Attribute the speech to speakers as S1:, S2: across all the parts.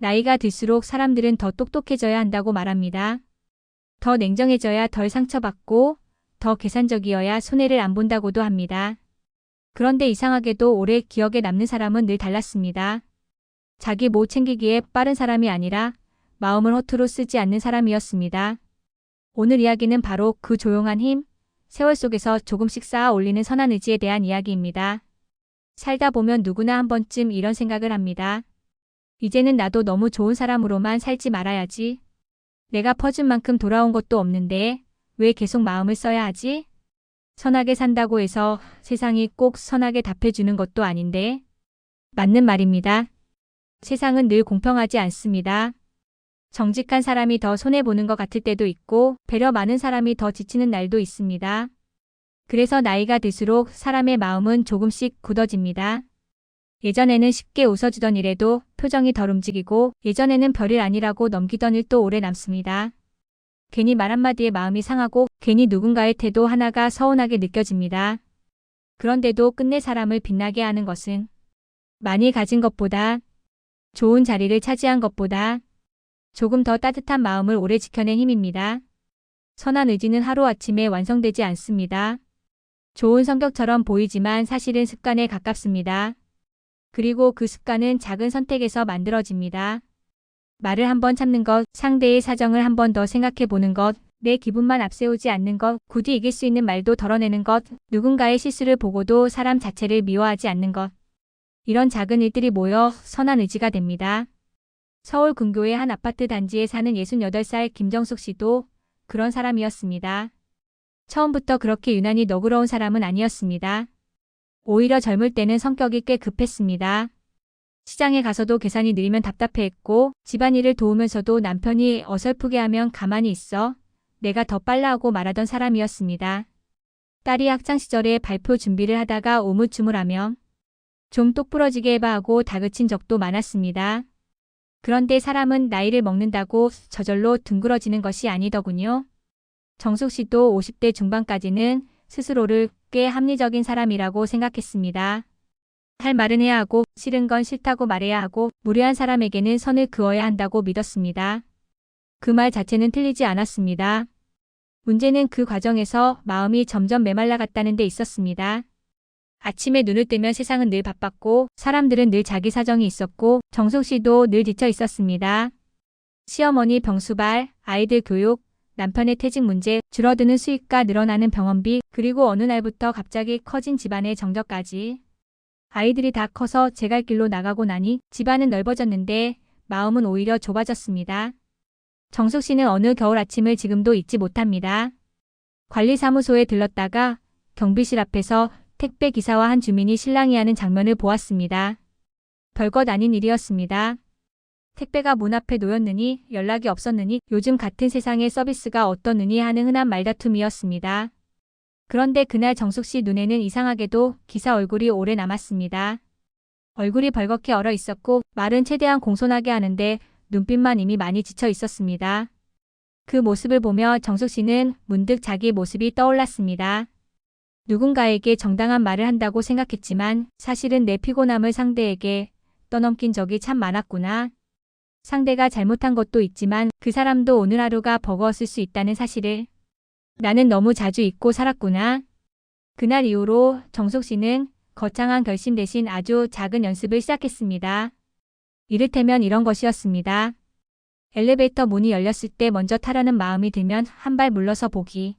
S1: 나이가 들수록 사람들은 더 똑똑해져야 한다고 말합니다. 더 냉정해져야 덜 상처받고 더 계산적이어야 손해를 안 본다고도 합니다. 그런데 이상하게도 오래 기억에 남는 사람은 늘 달랐습니다. 자기 못 챙기기에 빠른 사람이 아니라 마음을 허투루 쓰지 않는 사람이었습니다. 오늘 이야기는 바로 그 조용한 힘, 세월 속에서 조금씩 쌓아 올리는 선한 의지에 대한 이야기입니다. 살다 보면 누구나 한 번쯤 이런 생각을 합니다. 이제는 나도 너무 좋은 사람으로만 살지 말아야지. 내가 퍼준 만큼 돌아온 것도 없는데 왜 계속 마음을 써야 하지? 선하게 산다고 해서 세상이 꼭 선하게 답해주는 것도 아닌데. 맞는 말입니다. 세상은 늘 공평하지 않습니다. 정직한 사람이 더 손해보는 것 같을 때도 있고 배려 많은 사람이 더 지치는 날도 있습니다. 그래서 나이가 들수록 사람의 마음은 조금씩 굳어집니다. 예전에는 쉽게 웃어주던 일에도 표정이 덜 움직이고 예전에는 별일 아니라고 넘기던 일도 오래 남습니다. 괜히 말 한마디에 마음이 상하고 괜히 누군가의 태도 하나가 서운하게 느껴집니다. 그런데도 끝내 사람을 빛나게 하는 것은 많이 가진 것보다 좋은 자리를 차지한 것보다 조금 더 따뜻한 마음을 오래 지켜낸 힘입니다. 선한 의지는 하루아침에 완성되지 않습니다. 좋은 성격처럼 보이지만 사실은 습관에 가깝습니다. 그리고 그 습관은 작은 선택에서 만들어집니다. 말을 한번 참는 것, 상대의 사정을 한 번 더 생각해 보는 것, 내 기분만 앞세우지 않는 것, 굳이 이길 수 있는 말도 덜어내는 것, 누군가의 실수를 보고도 사람 자체를 미워하지 않는 것. 이런 작은 일들이 모여 선한 의지가 됩니다. 서울 근교의 한 아파트 단지에 사는 68살 김정숙 씨도 그런 사람이었습니다. 처음부터 그렇게 유난히 너그러운 사람은 아니었습니다. 오히려 젊을 때는 성격이 꽤 급했습니다. 시장에 가서도 계산이 느리면 답답해했고 집안일을 도우면서도 남편이 어설프게 하면 가만히 있어 내가 더 빨라 하고 말하던 사람이었습니다. 딸이 학창시절에 발표 준비를 하다가 우물쭈물하며 좀 똑부러지게 해봐 하고 다그친 적도 많았습니다. 그런데 사람은 나이를 먹는다고 저절로 둥그러지는 것이 아니더군요. 정숙 씨도 50대 중반까지는 스스로를 꽤 합리적인 사람이라고 생각했습니다. 할 말은 해야 하고 싫은 건 싫다고 말해야 하고 무례한 사람에게는 선을 그어야 한다고 믿었습니다. 그 말 자체는 틀리지 않았습니다. 문제는 그 과정에서 마음이 점점 메말라갔다는 데 있었습니다. 아침에 눈을 뜨면 세상은 늘 바빴고 사람들은 늘 자기 사정이 있었고 정숙 씨도 늘 지쳐 있었습니다. 시어머니 병수발, 아이들 교육, 남편의 퇴직 문제, 줄어드는 수입과 늘어나는 병원비, 그리고 어느 날부터 갑자기 커진 집안의 정적까지. 아이들이 다 커서 제 갈 길로 나가고 나니 집안은 넓어졌는데 마음은 오히려 좁아졌습니다. 정숙 씨는 어느 겨울 아침을 지금도 잊지 못합니다. 관리사무소에 들렀다가 경비실 앞에서 택배 기사와 한 주민이 실랑이하는 장면을 보았습니다. 별것 아닌 일이었습니다. 택배가 문 앞에 놓였느니 연락이 없었느니 요즘 같은 세상에 서비스가 어떠느니 하는 흔한 말다툼이었습니다. 그런데 그날 정숙 씨 눈에는 이상하게도 기사 얼굴이 오래 남았습니다. 얼굴이 벌겋게 얼어 있었고 말은 최대한 공손하게 하는데 눈빛만 이미 많이 지쳐 있었습니다. 그 모습을 보며 정숙 씨는 문득 자기 모습이 떠올랐습니다. 누군가에게 정당한 말을 한다고 생각했지만 사실은 내 피곤함을 상대에게 떠넘긴 적이 참 많았구나. 상대가 잘못한 것도 있지만 그 사람도 오늘 하루가 버거웠을 수 있다는 사실을 나는 너무 자주 잊고 살았구나. 그날 이후로 정숙 씨는 거창한 결심 대신 아주 작은 연습을 시작했습니다. 이를테면 이런 것이었습니다. 엘리베이터 문이 열렸을 때 먼저 타라는 마음이 들면 한 발 물러서 보기.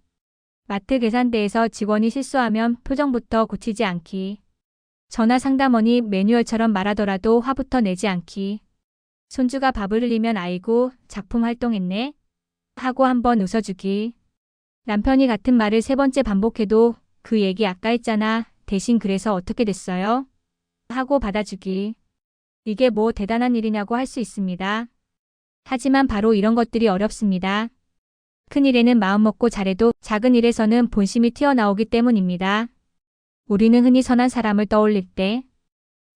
S1: 마트 계산대에서 직원이 실수하면 표정부터 고치지 않기. 전화 상담원이 매뉴얼처럼 말하더라도 화부터 내지 않기. 손주가 밥을 흘리면 아이고 작품 활동했네 하고 한번 웃어주기. 남편이 같은 말을 3번째 반복해도 그 얘기 아까 했잖아. 대신 그래서 어떻게 됐어요? 하고 받아주기. 이게 뭐 대단한 일이냐고 할 수 있습니다. 하지만 바로 이런 것들이 어렵습니다. 큰 일에는 마음먹고 잘해도 작은 일에서는 본심이 튀어나오기 때문입니다. 우리는 흔히 선한 사람을 떠올릴 때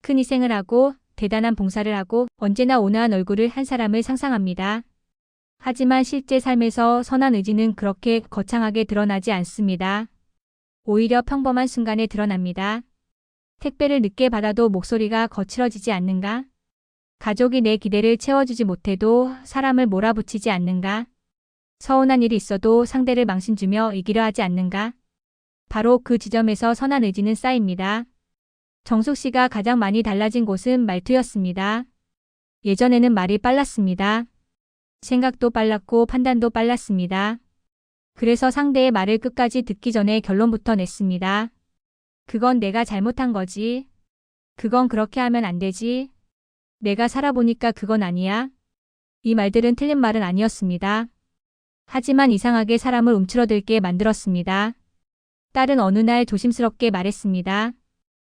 S1: 큰 희생을 하고 대단한 봉사를 하고 언제나 온화한 얼굴을 한 사람을 상상합니다. 하지만 실제 삶에서 선한 의지는 그렇게 거창하게 드러나지 않습니다. 오히려 평범한 순간에 드러납니다. 택배를 늦게 받아도 목소리가 거칠어지지 않는가? 가족이 내 기대를 채워주지 못해도 사람을 몰아붙이지 않는가? 서운한 일이 있어도 상대를 망신주며 이기려 하지 않는가? 바로 그 지점에서 선한 의지는 쌓입니다. 정숙 씨가 가장 많이 달라진 곳은 말투였습니다. 예전에는 말이 빨랐습니다. 생각도 빨랐고 판단도 빨랐습니다. 그래서 상대의 말을 끝까지 듣기 전에 결론부터 냈습니다. 그건 내가 잘못한 거지. 그건 그렇게 하면 안 되지. 내가 살아보니까 그건 아니야. 이 말들은 틀린 말은 아니었습니다. 하지만 이상하게 사람을 움츠러들게 만들었습니다. 딸은 어느 날 조심스럽게 말했습니다.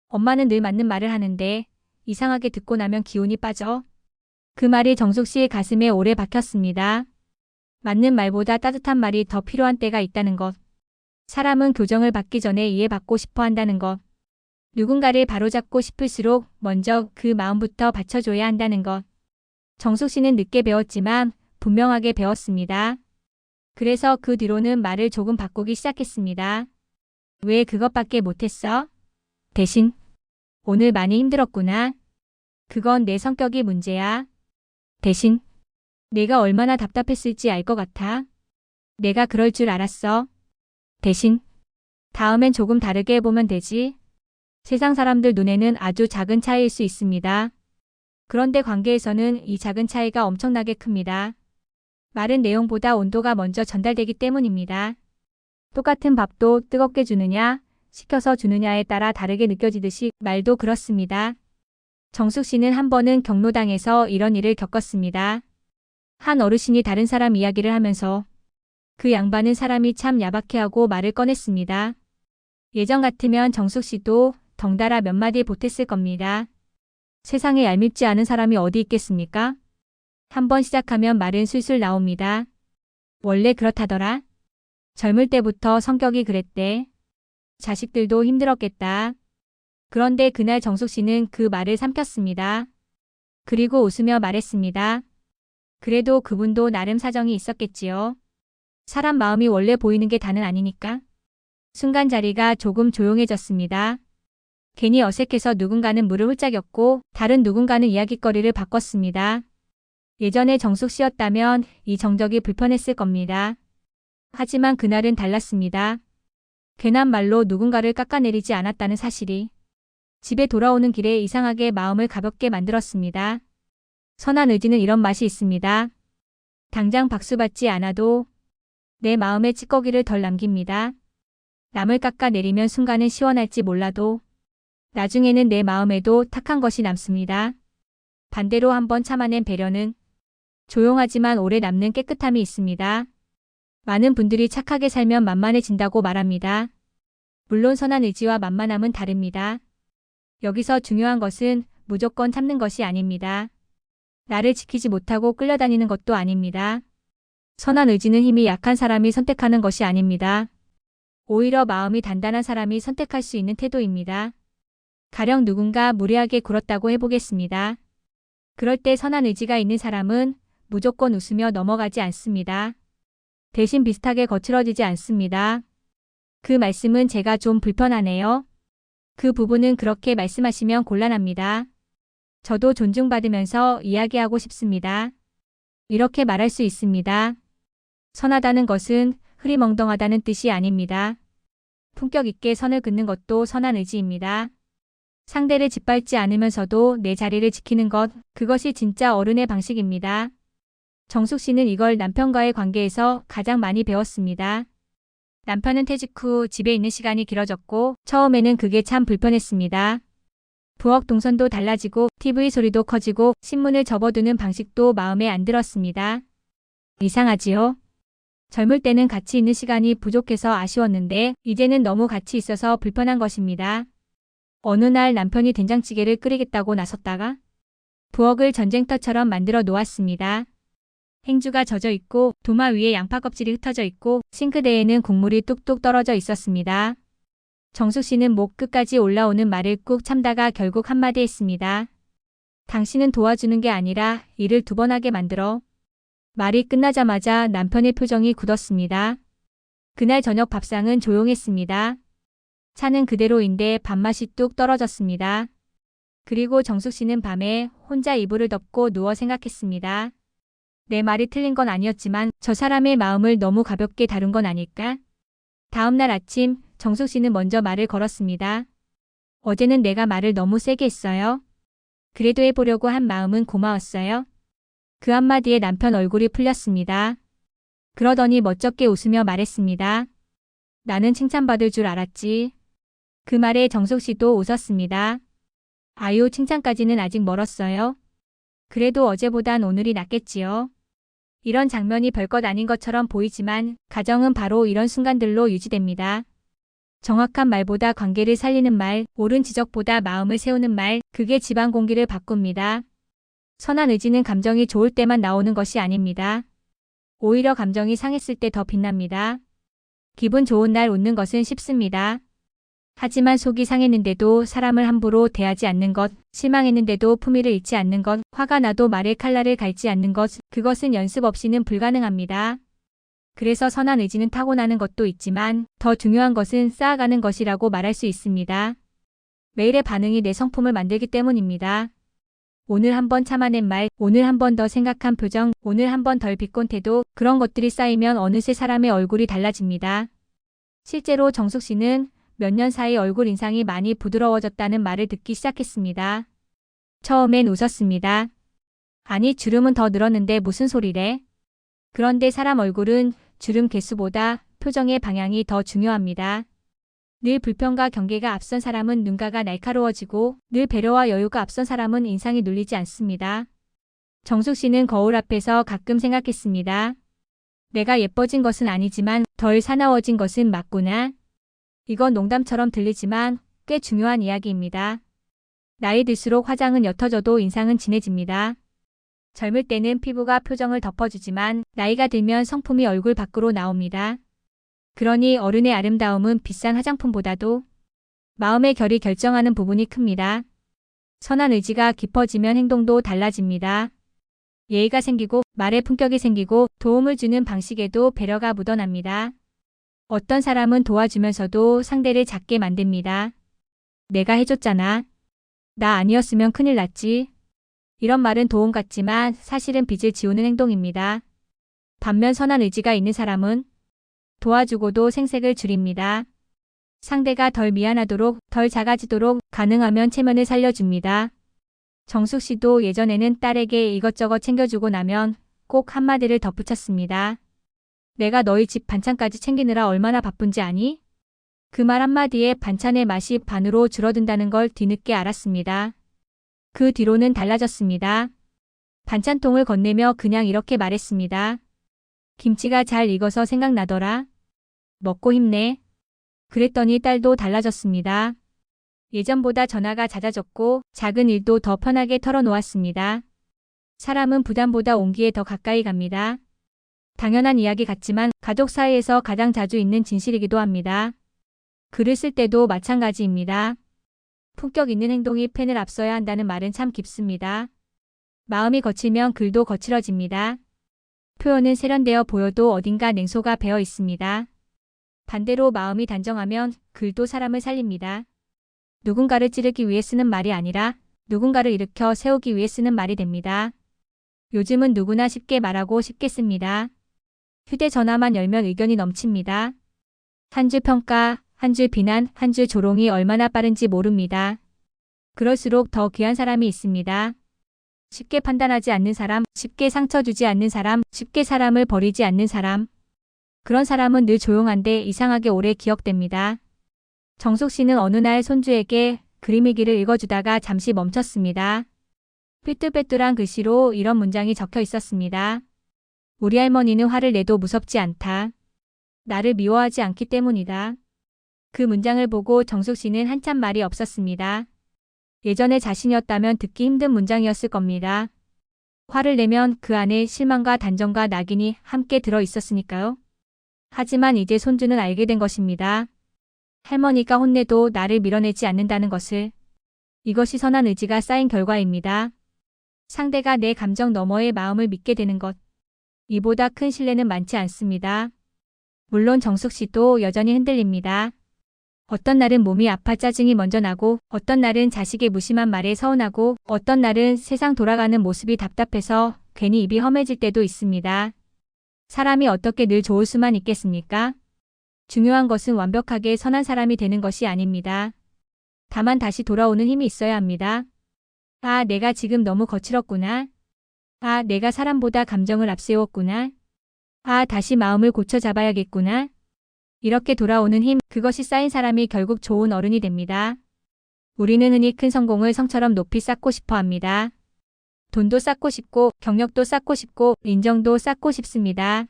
S1: 엄마는 늘 맞는 말을 하는데 이상하게 듣고 나면 기운이 빠져. 그 말이 정숙 씨의 가슴에 오래 박혔습니다. 맞는 말보다 따뜻한 말이 더 필요한 때가 있다는 것. 사람은 교정을 받기 전에 이해받고 싶어 한다는 것. 누군가를 바로잡고 싶을수록 먼저 그 마음부터 받쳐줘야 한다는 것. 정숙 씨는 늦게 배웠지만 분명하게 배웠습니다. 그래서 그 뒤로는 말을 조금 바꾸기 시작했습니다. 왜 그것밖에 못했어? 대신 오늘 많이 힘들었구나. 그건 내 성격이 문제야. 대신 내가 얼마나 답답했을지 알 것 같아. 내가 그럴 줄 알았어. 대신 다음엔 조금 다르게 해보면 되지. 세상 사람들 눈에는 아주 작은 차이일 수 있습니다. 그런데 관계에서는 이 작은 차이가 엄청나게 큽니다. 말은 내용보다 온도가 먼저 전달되기 때문입니다. 똑같은 밥도 뜨겁게 주느냐, 식혀서 주느냐에 따라 다르게 느껴지듯이 말도 그렇습니다. 정숙 씨는 한 번은 경로당에서 이런 일을 겪었습니다. 한 어르신이 다른 사람 이야기를 하면서 그 양반은 사람이 참 야박해하고 말을 꺼냈습니다. 예전 같으면 정숙 씨도 덩달아 몇 마디 보탰을 겁니다. 세상에 얄밉지 않은 사람이 어디 있겠습니까? 한번 시작하면 말은 술술 나옵니다. 원래 그렇다더라. 젊을 때부터 성격이 그랬대. 자식들도 힘들었겠다. 그런데 그날 정숙 씨는 그 말을 삼켰습니다. 그리고 웃으며 말했습니다. 그래도 그분도 나름 사정이 있었겠지요. 사람 마음이 원래 보이는 게 다는 아니니까. 순간 자리가 조금 조용해졌습니다. 괜히 어색해서 누군가는 물을 훌쩍였고 다른 누군가는 이야깃거리를 바꿨습니다. 예전에 정숙 씨였다면 이 정적이 불편했을 겁니다. 하지만 그날은 달랐습니다. 괜한 말로 누군가를 깎아내리지 않았다는 사실이 집에 돌아오는 길에 이상하게 마음을 가볍게 만들었습니다. 선한 의지는 이런 맛이 있습니다. 당장 박수받지 않아도 내 마음에 찌꺼기를 덜 남깁니다. 남을 깎아내리면 순간은 시원할지 몰라도 나중에는 내 마음에도 탁한 것이 남습니다. 반대로 한번 참아낸 배려는 조용하지만 오래 남는 깨끗함이 있습니다. 많은 분들이 착하게 살면 만만해진다고 말합니다. 물론 선한 의지와 만만함은 다릅니다. 여기서 중요한 것은 무조건 참는 것이 아닙니다. 나를 지키지 못하고 끌려다니는 것도 아닙니다. 선한 의지는 힘이 약한 사람이 선택하는 것이 아닙니다. 오히려 마음이 단단한 사람이 선택할 수 있는 태도입니다. 가령 누군가 무례하게 굴었다고 해보겠습니다. 그럴 때 선한 의지가 있는 사람은 무조건 웃으며 넘어가지 않습니다. 대신 비슷하게 거칠어지지 않습니다. 그 말씀은 제가 좀 불편하네요. 그 부분은 그렇게 말씀하시면 곤란합니다. 저도 존중받으면서 이야기하고 싶습니다. 이렇게 말할 수 있습니다. 선하다는 것은 흐리멍덩하다는 뜻이 아닙니다. 품격 있게 선을 긋는 것도 선한 의지입니다. 상대를 짓밟지 않으면서도 내 자리를 지키는 것, 그것이 진짜 어른의 방식입니다. 정숙 씨는 이걸 남편과의 관계에서 가장 많이 배웠습니다. 남편은 퇴직 후 집에 있는 시간이 길어졌고 처음에는 그게 참 불편했습니다. 부엌 동선도 달라지고 TV 소리도 커지고 신문을 접어두는 방식도 마음에 안 들었습니다. 이상하지요? 젊을 때는 같이 있는 시간이 부족해서 아쉬웠는데 이제는 너무 같이 있어서 불편한 것입니다. 어느 날 남편이 된장찌개를 끓이겠다고 나섰다가 부엌을 전쟁터처럼 만들어 놓았습니다. 행주가 젖어 있고 도마 위에 양파 껍질이 흩어져 있고 싱크대에는 국물이 뚝뚝 떨어져 있었습니다. 정숙 씨는 목 끝까지 올라오는 말을 꾹 참다가 결국 한마디 했습니다. 당신은 도와주는 게 아니라 일을 2번 하게 만들어. 말이 끝나자마자 남편의 표정이 굳었습니다. 그날 저녁 밥상은 조용했습니다. 차는 그대로인데 밥맛이 뚝 떨어졌습니다. 그리고 정숙 씨는 밤에 혼자 이불을 덮고 누워 생각했습니다. 내 말이 틀린 건 아니었지만 저 사람의 마음을 너무 가볍게 다룬 건 아닐까? 다음 날 아침 정숙 씨는 먼저 말을 걸었습니다. 어제는 내가 말을 너무 세게 했어요. 그래도 해보려고 한 마음은 고마웠어요. 그 한마디에 남편 얼굴이 풀렸습니다. 그러더니 멋쩍게 웃으며 말했습니다. 나는 칭찬받을 줄 알았지. 그 말에 정숙 씨도 웃었습니다. 아유, 칭찬까지는 아직 멀었어요. 그래도 어제보단 오늘이 낫겠지요. 이런 장면이 별것 아닌 것처럼 보이지만 가정은 바로 이런 순간들로 유지됩니다. 정확한 말보다 관계를 살리는 말, 옳은 지적보다 마음을 세우는 말, 그게 집안 공기를 바꿉니다. 선한 의지는 감정이 좋을 때만 나오는 것이 아닙니다. 오히려 감정이 상했을 때 더 빛납니다. 기분 좋은 날 웃는 것은 쉽습니다. 하지만 속이 상했는데도 사람을 함부로 대하지 않는 것, 실망했는데도 품위를 잃지 않는 것, 화가 나도 말에 칼날을 갈지 않는 것, 그것은 연습 없이는 불가능합니다. 그래서 선한 의지는 타고나는 것도 있지만 더 중요한 것은 쌓아가는 것이라고 말할 수 있습니다. 매일의 반응이 내 성품을 만들기 때문입니다. 오늘 한 번 참아낸 말, 오늘 한 번 더 생각한 표정, 오늘 한 번 덜 비꼰 태도, 그런 것들이 쌓이면 어느새 사람의 얼굴이 달라집니다. 실제로 정숙 씨는 몇 년 사이 얼굴 인상이 많이 부드러워졌다는 말을 듣기 시작했습니다. 처음엔 웃었습니다. 아니, 주름은 더 늘었는데 무슨 소리래? 그런데 사람 얼굴은 주름 개수보다 표정의 방향이 더 중요합니다. 늘 불평과 경계가 앞선 사람은 눈가가 날카로워지고 늘 배려와 여유가 앞선 사람은 인상이 눌리지 않습니다. 정숙 씨는 거울 앞에서 가끔 생각했습니다. 내가 예뻐진 것은 아니지만 덜 사나워진 것은 맞구나. 이건 농담처럼 들리지만 꽤 중요한 이야기입니다. 나이 들수록 화장은 옅어져도 인상은 진해집니다. 젊을 때는 피부가 표정을 덮어주지만 나이가 들면 성품이 얼굴 밖으로 나옵니다. 그러니 어른의 아름다움은 비싼 화장품보다도 마음의 결이 결정하는 부분이 큽니다. 선한 의지가 깊어지면 행동도 달라집니다. 예의가 생기고 말에 품격이 생기고 도움을 주는 방식에도 배려가 묻어납니다. 어떤 사람은 도와주면서도 상대를 작게 만듭니다. 내가 해줬잖아. 나 아니었으면 큰일 났지. 이런 말은 도움 같지만 사실은 빚을 지우는 행동입니다. 반면 선한 의지가 있는 사람은 도와주고도 생색을 줄입니다. 상대가 덜 미안하도록, 덜 작아지도록 가능하면 체면을 살려줍니다. 정숙 씨도 예전에는 딸에게 이것저것 챙겨주고 나면 꼭 한마디를 덧붙였습니다. 내가 너희 집 반찬까지 챙기느라 얼마나 바쁜지 아니? 그 말 한마디에 반찬의 맛이 반으로 줄어든다는 걸 뒤늦게 알았습니다. 그 뒤로는 달라졌습니다. 반찬통을 건네며 그냥 이렇게 말했습니다. 김치가 잘 익어서 생각나더라. 먹고 힘내. 그랬더니 딸도 달라졌습니다. 예전보다 전화가 잦아졌고 작은 일도 더 편하게 털어놓았습니다. 사람은 부담보다 온기에 더 가까이 갑니다. 당연한 이야기 같지만 가족 사이에서 가장 자주 있는 진실이기도 합니다. 글을 쓸 때도 마찬가지입니다. 품격 있는 행동이 펜을 앞서야 한다는 말은 참 깊습니다. 마음이 거칠면 글도 거칠어집니다. 표현은 세련되어 보여도 어딘가 냉소가 배어 있습니다. 반대로 마음이 단정하면 글도 사람을 살립니다. 누군가를 찌르기 위해 쓰는 말이 아니라 누군가를 일으켜 세우기 위해 쓰는 말이 됩니다. 요즘은 누구나 쉽게 말하고 쉽게 씁니다. 휴대전화만 열면 의견이 넘칩니다. 한 줄 평가, 한 줄 비난, 한 줄 조롱이 얼마나 빠른지 모릅니다. 그럴수록 더 귀한 사람이 있습니다. 쉽게 판단하지 않는 사람, 쉽게 상처 주지 않는 사람, 쉽게 사람을 버리지 않는 사람. 그런 사람은 늘 조용한데 이상하게 오래 기억됩니다. 정숙 씨는 어느 날 손주에게 그림 일기를 읽어주다가 잠시 멈췄습니다. 삐뚤빼뚤한 글씨로 이런 문장이 적혀 있었습니다. 우리 할머니는 화를 내도 무섭지 않다. 나를 미워하지 않기 때문이다. 그 문장을 보고 정숙 씨는 한참 말이 없었습니다. 예전에 자신이었다면 듣기 힘든 문장이었을 겁니다. 화를 내면 그 안에 실망과 단정과 낙인이 함께 들어 있었으니까요. 하지만 이제 손주는 알게 된 것입니다. 할머니가 혼내도 나를 밀어내지 않는다는 것을. 이것이 선한 의지가 쌓인 결과입니다. 상대가 내 감정 너머의 마음을 믿게 되는 것. 이보다 큰 신뢰는 많지 않습니다. 물론 정숙 씨도 여전히 흔들립니다. 어떤 날은 몸이 아파 짜증이 먼저 나고, 어떤 날은 자식의 무심한 말에 서운하고, 어떤 날은 세상 돌아가는 모습이 답답해서 괜히 입이 험해질 때도 있습니다. 사람이 어떻게 늘 좋을 수만 있겠습니까? 중요한 것은 완벽하게 선한 사람이 되는 것이 아닙니다. 다만 다시 돌아오는 힘이 있어야 합니다. 아, 내가 지금 너무 거칠었구나. 아, 내가 사람보다 감정을 앞세웠구나. 아, 다시 마음을 고쳐 잡아야겠구나. 이렇게 돌아오는 힘, 그것이 쌓인 사람이 결국 좋은 어른이 됩니다. 우리는 흔히 큰 성공을 성처럼 높이 쌓고 싶어 합니다. 돈도 쌓고 싶고, 경력도 쌓고 싶고, 인정도 쌓고 싶습니다.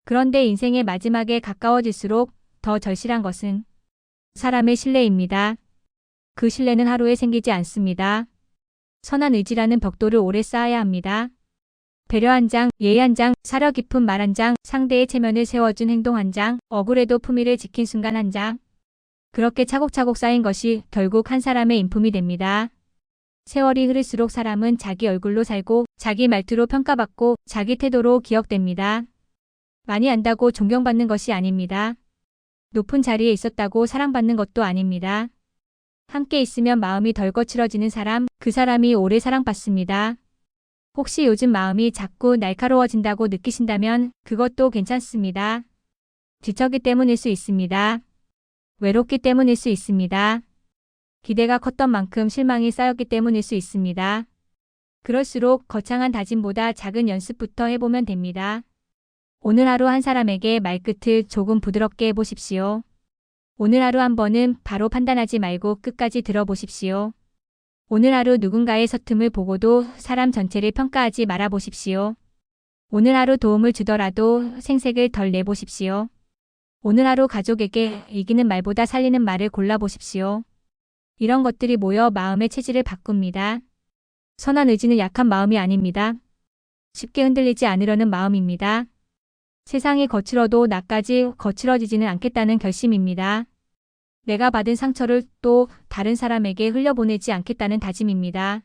S1: 그런데 인생의 마지막에 가까워질수록 더 절실한 것은 사람의 신뢰입니다. 그 신뢰는 하루에 생기지 않습니다. 선한 의지라는 벽돌을 오래 쌓아야 합니다. 배려 한 장, 예의 한 장, 사려 깊은 말 한 장, 상대의 체면을 세워준 행동 한 장, 억울해도 품위를 지킨 순간 한 장. 그렇게 차곡차곡 쌓인 것이 결국 한 사람의 인품이 됩니다. 세월이 흐를수록 사람은 자기 얼굴로 살고, 자기 말투로 평가받고, 자기 태도로 기억됩니다. 많이 안다고 존경받는 것이 아닙니다. 높은 자리에 있었다고 사랑받는 것도 아닙니다. 함께 있으면 마음이 덜 거칠어지는 사람, 그 사람이 오래 사랑받습니다. 혹시 요즘 마음이 자꾸 날카로워진다고 느끼신다면 그것도 괜찮습니다. 지쳤기 때문일 수 있습니다. 외롭기 때문일 수 있습니다. 기대가 컸던 만큼 실망이 쌓였기 때문일 수 있습니다. 그럴수록 거창한 다짐보다 작은 연습부터 해보면 됩니다. 오늘 하루 한 사람에게 말끝을 조금 부드럽게 해보십시오. 오늘 하루 한 번은 바로 판단하지 말고 끝까지 들어보십시오. 오늘 하루 누군가의 서틈을 보고도 사람 전체를 평가하지 말아보십시오. 오늘 하루 도움을 주더라도 생색을 덜 내보십시오. 오늘 하루 가족에게 이기는 말보다 살리는 말을 골라보십시오. 이런 것들이 모여 마음의 체질을 바꿉니다. 선한 의지는 약한 마음이 아닙니다. 쉽게 흔들리지 않으려는 마음입니다. 세상이 거칠어도 나까지 거칠어지지는 않겠다는 결심입니다. 내가 받은 상처를 또 다른 사람에게 흘려보내지 않겠다는 다짐입니다.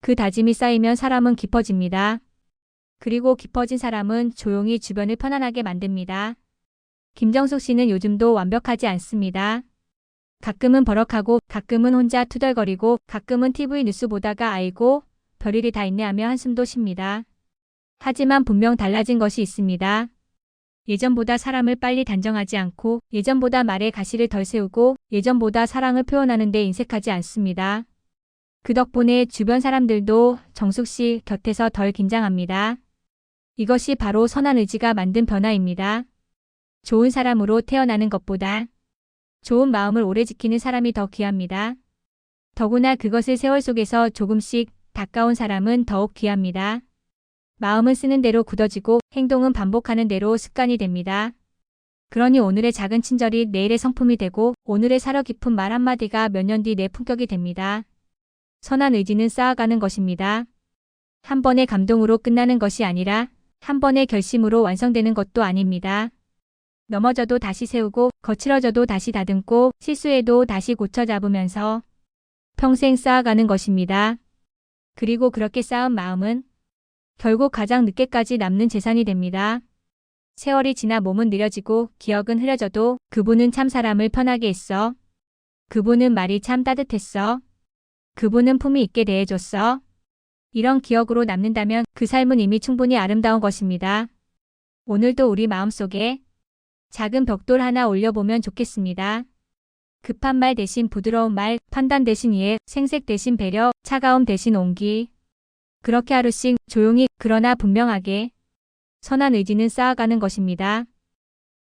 S1: 그 다짐이 쌓이면 사람은 깊어집니다. 그리고 깊어진 사람은 조용히 주변을 편안하게 만듭니다. 김정숙 씨는 요즘도 완벽하지 않습니다. 가끔은 버럭하고, 가끔은 혼자 투덜거리고, 가끔은 TV 뉴스 보다가 아이고, 별일이 다 있네 하며 한숨도 쉽니다. 하지만 분명 달라진 것이 있습니다. 예전보다 사람을 빨리 단정하지 않고, 예전보다 말에 가시를 덜 세우고, 예전보다 사랑을 표현하는 데 인색하지 않습니다. 그 덕분에 주변 사람들도 정숙 씨 곁에서 덜 긴장합니다. 이것이 바로 선한 의지가 만든 변화입니다. 좋은 사람으로 태어나는 것보다 좋은 마음을 오래 지키는 사람이 더 귀합니다. 더구나 그것을 세월 속에서 조금씩 닦아온 사람은 더욱 귀합니다. 마음은 쓰는 대로 굳어지고 행동은 반복하는 대로 습관이 됩니다. 그러니 오늘의 작은 친절이 내일의 성품이 되고 오늘의 사려 깊은 말 한마디가 몇 년 뒤 내 품격이 됩니다. 선한 의지는 쌓아가는 것입니다. 한 번의 감동으로 끝나는 것이 아니라 한 번의 결심으로 완성되는 것도 아닙니다. 넘어져도 다시 세우고 거칠어져도 다시 다듬고 실수해도 다시 고쳐 잡으면서 평생 쌓아가는 것입니다. 그리고 그렇게 쌓은 마음은 결국 가장 늦게까지 남는 재산이 됩니다. 세월이 지나 몸은 느려지고 기억은 흐려져도 그분은 참 사람을 편하게 했어. 그분은 말이 참 따뜻했어. 그분은 품위 있게 대해줬어. 이런 기억으로 남는다면 그 삶은 이미 충분히 아름다운 것입니다. 오늘도 우리 마음속에 작은 벽돌 하나 올려보면 좋겠습니다. 급한 말 대신 부드러운 말, 판단 대신 이해, 생색 대신 배려, 차가움 대신 온기. 그렇게 하루씩 조용히 그러나 분명하게 선한 의지는 쌓아가는 것입니다.